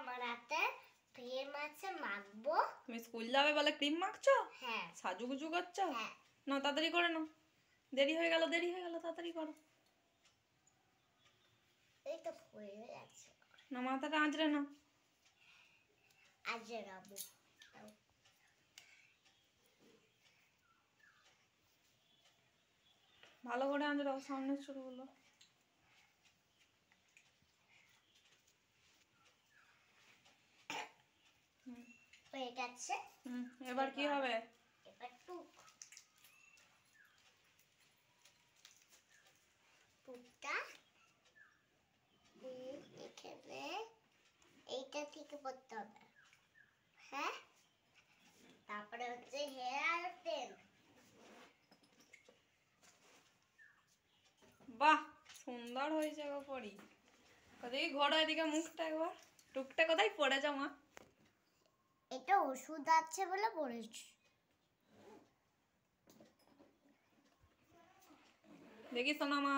আমার হাতে ক্রিম আছে, মাখবো। তুমি স্কুল যাবে বলে ক্রিম মাখছো? হ্যাঁ। সাজুগুজু করছো? হ্যাঁ। না, তাড়াতাড়ি করে নাও, দেরি হয়ে গেল, তাড়াতাড়ি করো। এই তো হয়ে যাচ্ছে। না, মাথাটা আঁচড়ে নাও। আজকে রাবো। ভালো করে আঁচড়াও সামনের চুলগুলো। হয়ে গেছে। এবার কি হবে? এবার টুকটা এখানে এইটা থেকে পড়তে হবে। হ্যাঁ, তারপরে হচ্ছে হেয়ার তেল। বাহ, সুন্দর হয়েছে গো পরি। ওদিকে ঘোরো, এদিকে মুখটা একবার। টুকটা কোথায় পড়েছ মা? এটা ওষুধ আছে বলে পড়েছি। দেখি সোনা মা।